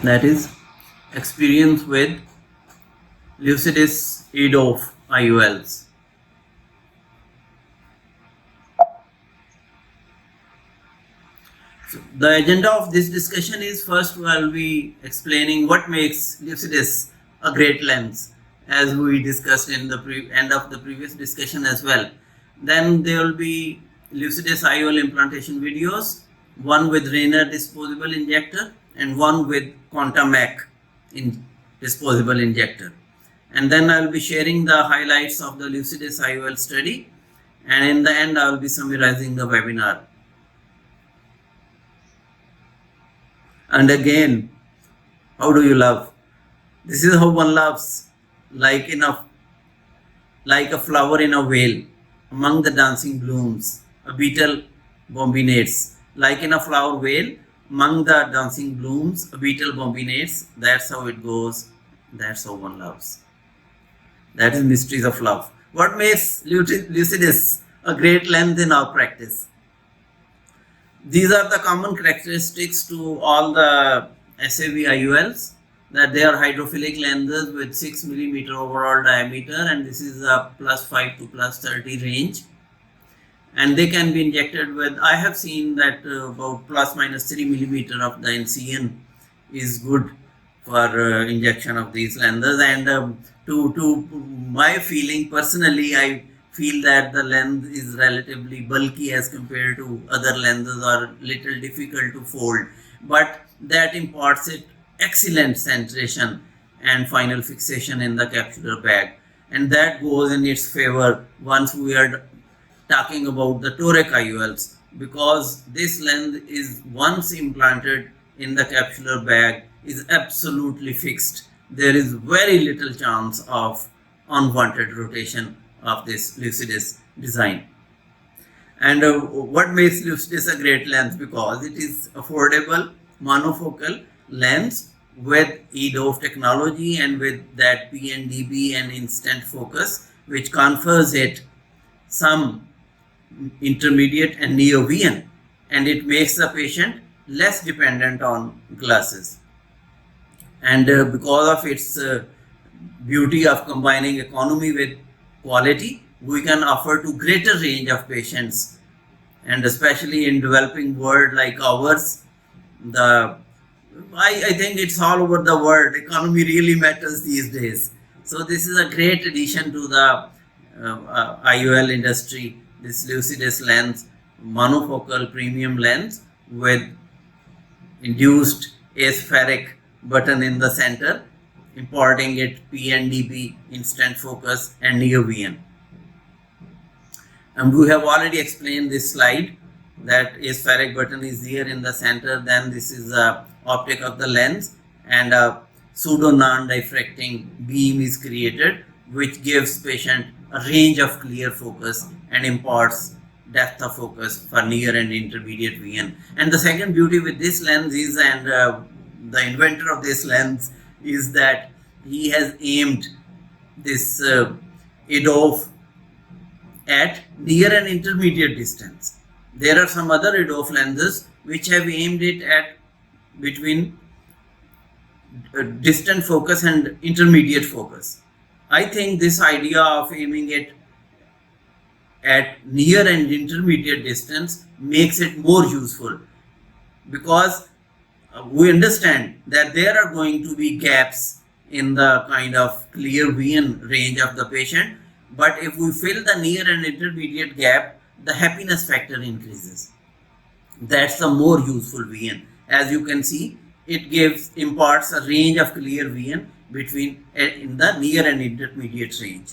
that is experience with Lucidis EDOF IOLs. So the agenda of this discussion is, first I will be explaining what makes Lucidis a great lens, as we discussed in the end of the previous discussion as well. Then there will be Lucidus IOL implantation videos, one with Rayner disposable injector and one with Quantamac in disposable injector. And then I will be sharing the highlights of the Lucidus IOL study, and in the end I will be summarizing the webinar. And again, how do you love? This is how one loves, like a flower in a vale, among the dancing blooms, a beetle bombinates. Like in a flower vale, among the dancing blooms, a beetle bombinates. That's how it goes. That's how one loves. That is mysteries of love. What makes Lucidis a great lens in our practice? These are the common characteristics to all the SAV IOLs, that they are hydrophilic lenses with 6 mm overall diameter, and this is a +5 to +30 range. And they can be injected with, I have seen that about ±3 mm of the incision is good for injection of these lenses. And to my feeling personally, I feel that the lens is relatively bulky as compared to other lenses, or little difficult to fold, but that imparts it excellent centration and final fixation in the capsular bag, and that goes in its favor once we are talking about the toric IOLs, because this lens is once implanted in the capsular bag is absolutely fixed. There is very little chance of unwanted rotation of this Lucidis design. And what makes Lucidis a great lens? Because it is affordable monofocal lens with EDOF technology and with that PNDB and instant focus, which confers it some intermediate and near vision, and it makes the patient less dependent on glasses. And because of its beauty of combining economy with quality, we can offer to greater range of patients, and especially in developing world like ours, I think it's all over the world. Economy really matters these days. So this is a great addition to the IOL industry, this Lucidis lens, monofocal premium lens with induced aspheric button in the center, imparting it PNDB, instant focus and near vision. And we have already explained this slide that aspheric button is here in the center. Then this is the optic of the lens, and a pseudo non-diffracting beam is created, which gives patient a range of clear focus and imparts depth of focus for near and intermediate vision. And the second beauty with this lens is, and the inventor of this lens is, that he has aimed this EDOF at near and intermediate distance. There are some other EDOF lenses which have aimed it at between distant focus and intermediate focus. I think this idea of aiming it at near and intermediate distance makes it more useful, because we understand that there are going to be gaps in the kind of clear vision range of the patient, but if we fill the near and intermediate gap, the happiness factor increases. That's the more useful vision. As you can see, it imparts a range of clear vision between in the near and intermediate range.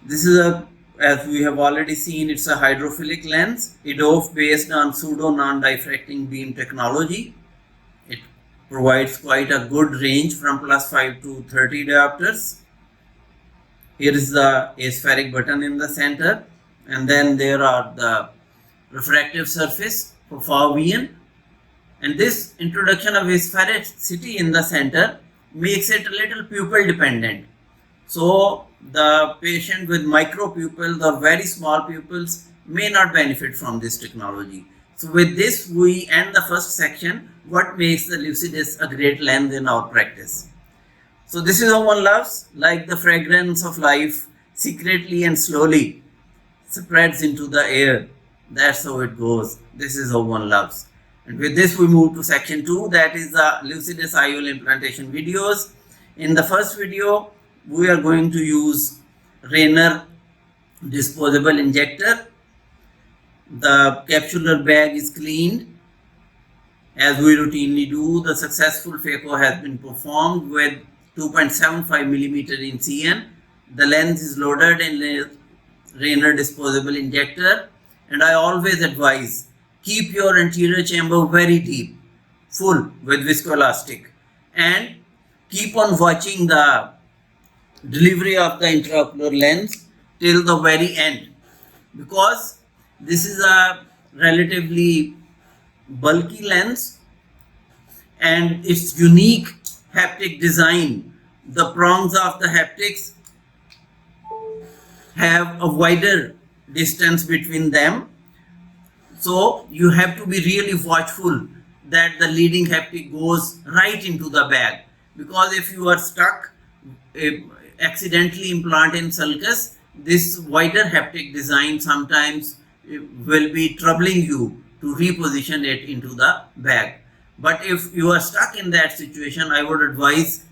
This is as we have already seen, it's a hydrophilic lens, EDOF based on pseudo non-diffracting beam technology. It provides quite a good range from +5 to 30 diopters. Here is the aspheric button in the center, and then there are the refractive surface for far vision. And this introduction of asphericity in the center makes it a little pupil dependent. So the patient with micro pupils or very small pupils may not benefit from this technology. So with this, we end the first section what makes the Lucidus a great lens in our practice. So this is how one loves, like the fragrance of life, secretly and slowly spreads into the air. That's how it goes. This is how one loves. And with this, we move to section 2, that is the Lucidus IOL implantation videos. In the first video, we are going to use Rayner disposable injector. The capsular bag is cleaned as we routinely do. The successful phaco has been performed with 2.75 mm in CN. The lens is loaded in a Rayner disposable injector, and I always advise keep your anterior chamber very deep, full with viscoelastic, and keep on watching the delivery of the intraocular lens till the very end, because this is a relatively bulky lens and its unique haptic design. The prongs of the haptics have a wider distance between them, so you have to be really watchful that the leading haptic goes right into the bag, because if you are stuck, accidentally implant in sulcus, this wider haptic design sometimes will be troubling you to reposition it into the bag. But if you are stuck in that situation, I would advise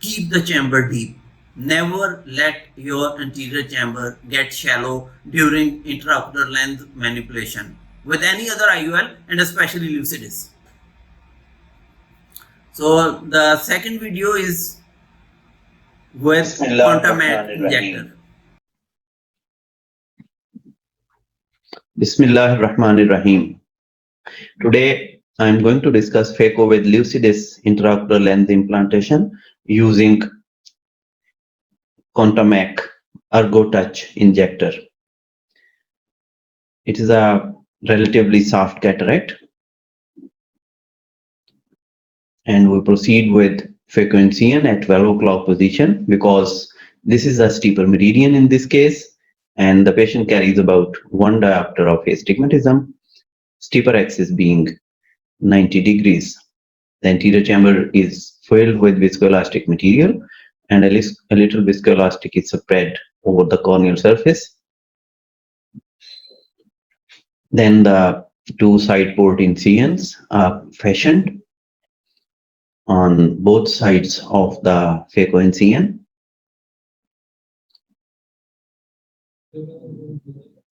keep the chamber deep. Never let your anterior chamber get shallow during intraocular lens manipulation with any other IOL, and especially Lucidis. So the second video is with Contamat injector. Bismillahirrahmanirrahim. Today I am going to discuss phaco with Lucidis intraocular lens implantation using Contamac Ergo Touch injector. It is a relatively soft cataract, and we proceed with phaco incision at 12 o'clock position because this is a steeper meridian in this case, and the patient carries about 1 diopter of astigmatism, steeper axis being 90 degrees. The anterior chamber is filled with viscoelastic material, and a little viscoelastic is spread over the corneal surface. Then the two side port incisions are fashioned on both sides of the phaco incision.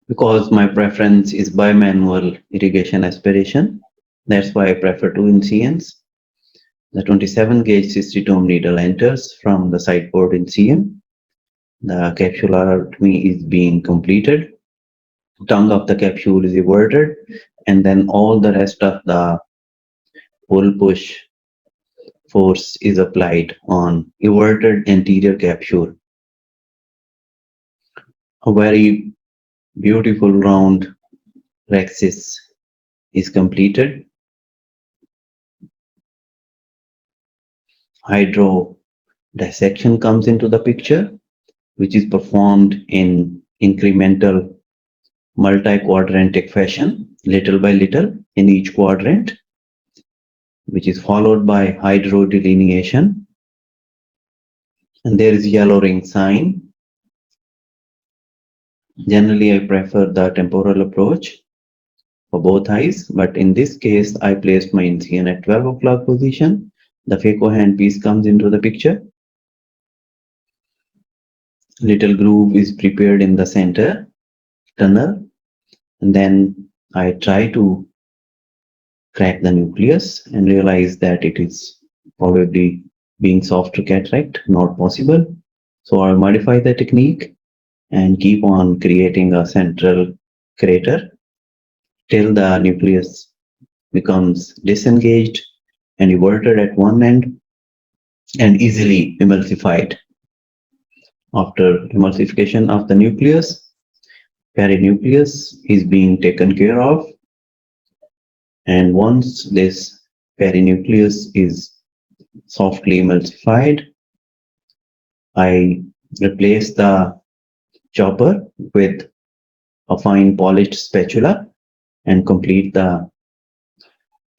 Because my preference is bimanual irrigation aspiration, that's why I prefer two incisions. The 27 gauge cystitome needle enters from the side port incision. The capsulotomy is being completed. Tongue of the capsule is everted, and then all the rest of the pull-push force is applied on everted anterior capsule. A very beautiful round rhexis is completed. Hydro dissection comes into the picture, which is performed in incremental multi-quadrantic fashion, little by little in each quadrant, which is followed by hydro delineation. And there is yellow ring sign. Generally, I prefer the temporal approach for both eyes, but in this case, I placed my incision at 12 o'clock position. The phaco handpiece comes into the picture. Little groove is prepared in the center tunnel, and then I try to crack the nucleus and realize that it is probably being soft to cataract, not possible. So I modify the technique and keep on creating a central crater till the nucleus becomes disengaged and everted at one end and easily emulsified. After emulsification of the nucleus, perinucleus is being taken care of, and once this perinucleus is softly emulsified, I replace the chopper with a fine polished spatula and complete the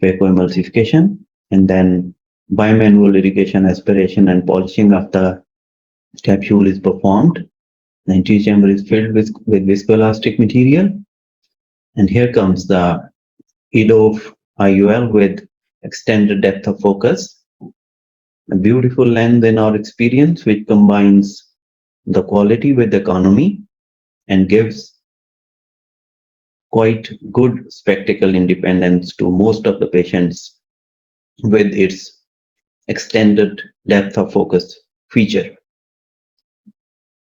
phacoemulsification, and then bimanual irrigation, aspiration, and polishing of the capsule is performed. The anterior chamber is filled with viscoelastic material, and here comes the EDOF IOL with extended depth of focus, a beautiful lens in our experience, which combines the quality with economy and gives quite good spectacle independence to most of the patients with its extended depth of focus feature.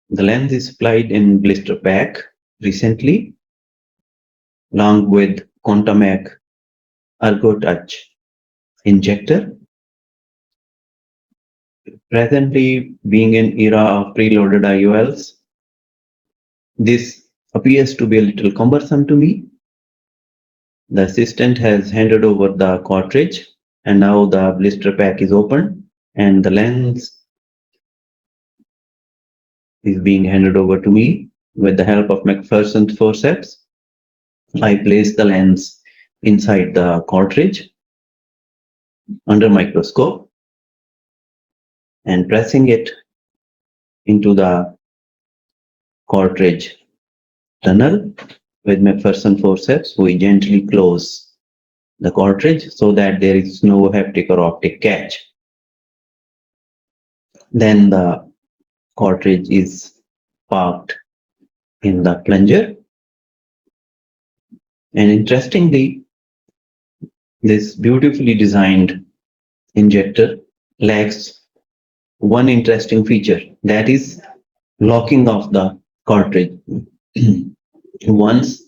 The lens is supplied in blister pack recently, along with Contamac Ergo Touch injector. Presently, being an era of preloaded IOLs, this appears to be a little cumbersome to me. The assistant has handed over the cartridge, and now the blister pack is open, and the lens is being handed over to me. With the help of McPherson's forceps, I place the lens inside the cartridge under microscope and pressing it into the cartridge tunnel with McPherson forceps, we gently close the cartridge so that there is no haptic or optic catch. Then the cartridge is parked in the plunger. And interestingly, this beautifully designed injector lacks one interesting feature, that is locking of the cartridge. Once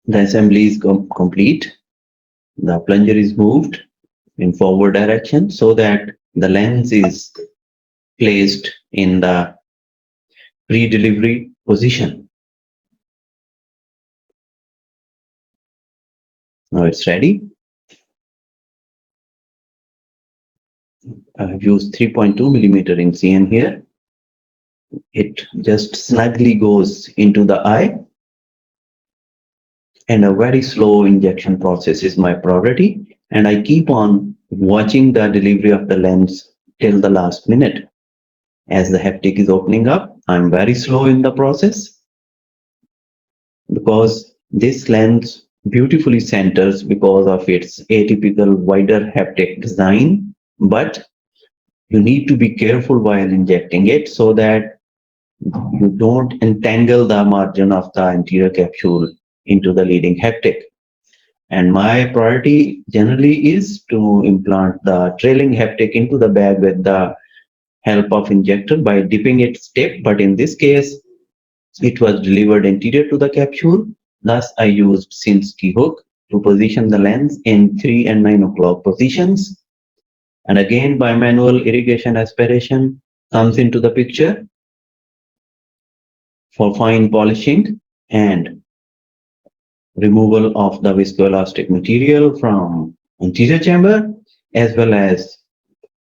the assembly is complete, the plunger is moved in forward direction so that the lens is placed in the pre-delivery position. Now it's ready. I have used 3.2 millimeter in CN here. It just snugly goes into the eye, and a very slow injection process is my priority, and I keep on watching the delivery of the lens till the last minute. As the haptic is opening up, I'm very slow in the process because this lens beautifully centers because of its atypical wider haptic design, but you need to be careful while injecting it so that you don't entangle the margin of the anterior capsule into the leading haptic. And my priority generally is to implant the trailing haptic into the bag with the help of injector by dipping its tip, but in this case, it was delivered anterior to the capsule. Thus, I used Sinski hook to position the lens in 3 and 9 o'clock positions. And again, bimanual irrigation aspiration comes into the picture for fine polishing and removal of the viscoelastic material from anterior chamber, as well as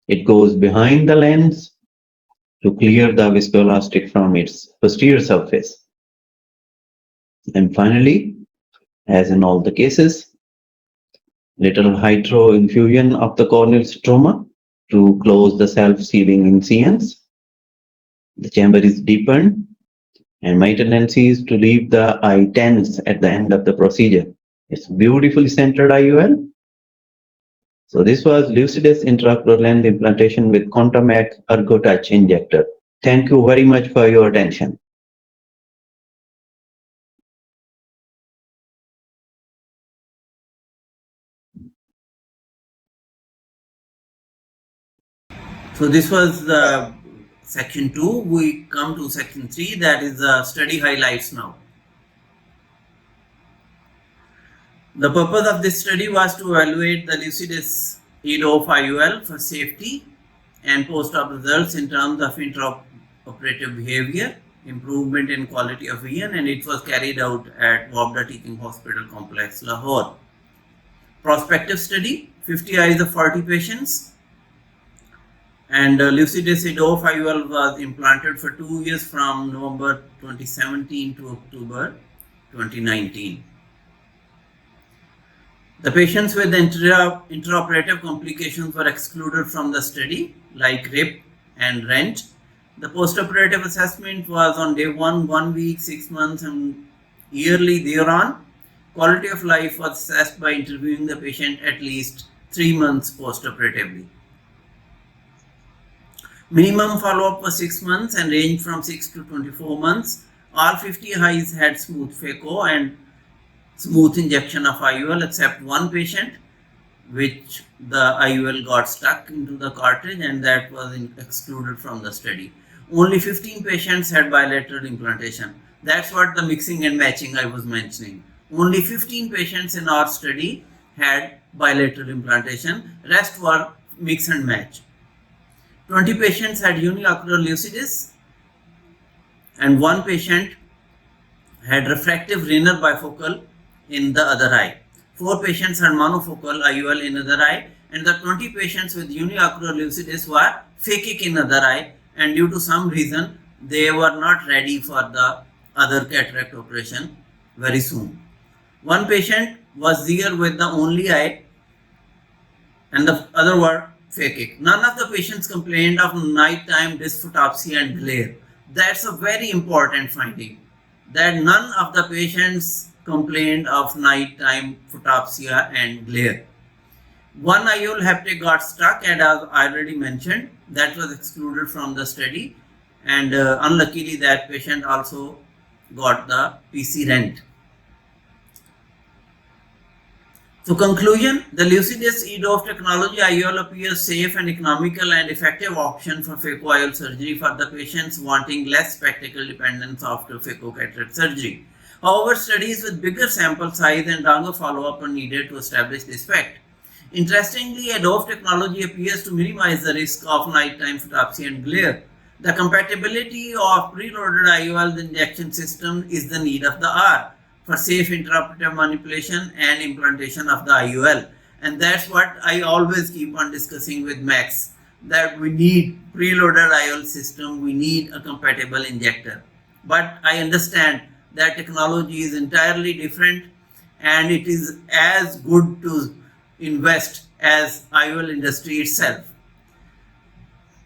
it goes behind the lens to clear the viscoelastic from its posterior surface. And finally, as in all the cases, little hydro infusion of the corneal stroma to close the self-sealing incisions. The chamber is deepened, and my tendency is to leave the eye tense at the end of the procedure. It's beautifully centered IOL. So this was Lucidus intraocular lens implantation with Contamac Ergo Touch injector. Thank you very much for your attention. So this was section 2. We come to section 3, that is the study highlights now. The purpose of this study was to evaluate the Lucidis EDOF IOL for safety and post-op results in terms of intraoperative behavior, improvement in quality of vision, and it was carried out at Wabda Teaching Hospital Complex, Lahore. Prospective study, 50 eyes of 40 patients, and Lucidis EDOF IOL was implanted for 2 years from November 2017 to October 2019. The patients with intraoperative complications were excluded from the study, like rip and rent. The postoperative assessment was on day 1 week, 6 months, and yearly thereon. Quality of life was assessed by interviewing the patient at least 3 months postoperatively. Minimum follow-up was 6 months and ranged from 6 to 24 months. All 50 eyes had smooth phaco and smooth injection of IOL except one patient, which the IOL got stuck into the cartridge and that was excluded from the study. Only 15 patients had bilateral implantation. That's what the mixing and matching I was mentioning. Only 15 patients in our study had bilateral implantation. Rest were mix and match. 20 patients had uniocular lucidus and one patient had refractive renal bifocal in the other eye. 4 patients had monofocal IOL in other eye, and the 20 patients with uniocular lucidus were phakic in other eye, and due to some reason they were not ready for the other cataract operation very soon. One patient was there with the only eye and the other were phakic. None of the patients complained of nighttime dysphotopsia and glare. That's a very important finding, that none of the patients complained of nighttime photopsia and glare. One IOL haptic got stuck, and as I already mentioned, that was excluded from the study, and unluckily that patient also got the PC rent. So conclusion, the Lucidis EDOF technology IOL appears safe and economical and effective option for phaco-IOL surgery for the patients wanting less spectacle dependence after phaco-cataract surgery. However, studies with bigger sample size and longer follow-up are needed to establish this fact. Interestingly, EDOF technology appears to minimize the risk of nighttime photopsia and glare. The compatibility of preloaded IOL injection system is the need of the hour for safe intraoperative manipulation and implantation of the IOL. And that's what I always keep on discussing with Max, that we need preloaded IOL system, we need a compatible injector. But I understand that technology is entirely different and it is as good to invest as IOL industry itself.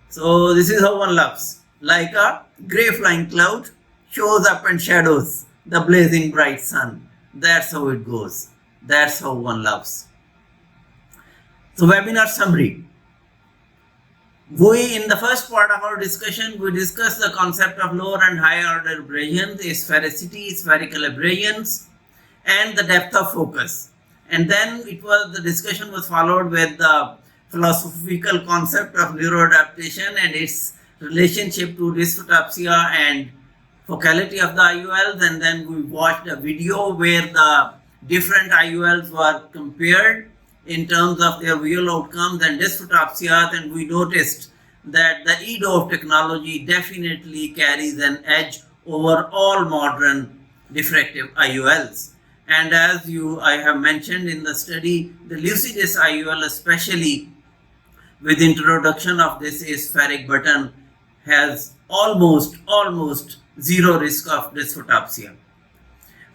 So this is how one loves. Like a grey flying cloud shows up and shadows the blazing bright sun. That's how it goes. That's how one loves. So webinar summary. We, in the first part of our discussion, we discussed the concept of lower and higher order abrasions, sphericity, spherical abrasions, and the depth of focus. And then the discussion was followed with the philosophical concept of neuroadaptation and its relationship to dysphotopsia and focality of the IOLs, and then we watched a video where the different IOLs were compared in terms of their real outcomes and dysphotopsia, and we noticed that the EDOF technology definitely carries an edge over all modern diffractive IOLs. And as I have mentioned in the study, the Lucidus IOL, especially with introduction of this aspheric button, has almost zero risk of dysphotopsia.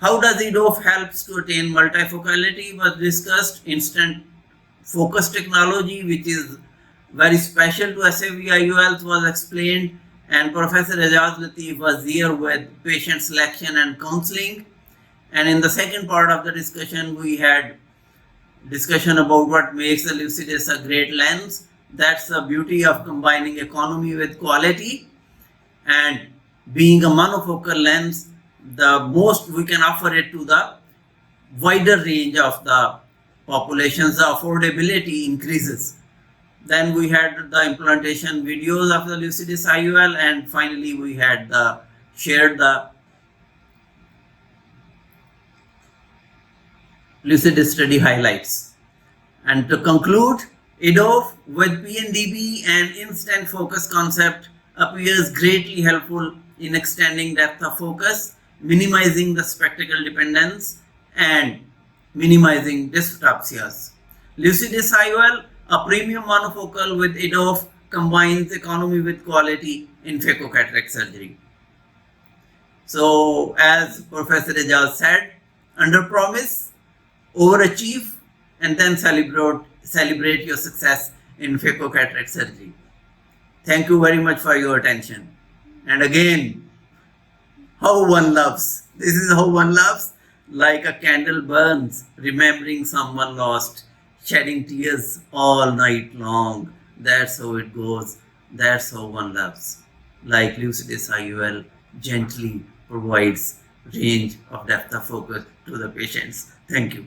How does EDOF helps to attain multifocality was discussed. Instant focus technology, which is very special to SAV IOLs, was explained, and Professor Ejaz Latif was there with patient selection and counseling. And in the second part of the discussion, we had discussion about what makes the Lucidus a great lens. That's the beauty of combining economy with quality, and being a monofocal lens, the most we can offer it to the wider range of the populations, the affordability increases. Then we had the implantation videos of the Lucidus IOL, and finally we had shared the Lucidus study highlights. And to conclude, EDOF with PNDB and instant focus concept appears greatly helpful in extending depth of focus, minimizing the spectacle dependence, and minimizing dysphotopsias. Lucidus IOL, a premium monofocal with EDOF, combines economy with quality in phaco-cataract surgery. So, as Professor Ejaz said, under promise, overachieve, and then celebrate your success in phaco-cataract surgery. Thank you very much for your attention. And again, how one loves. This is how one loves. Like a candle burns, remembering someone lost, shedding tears all night long. That's how it goes. That's how one loves. Like Lucidis IOL gently provides range of depth of focus to the patients. Thank you.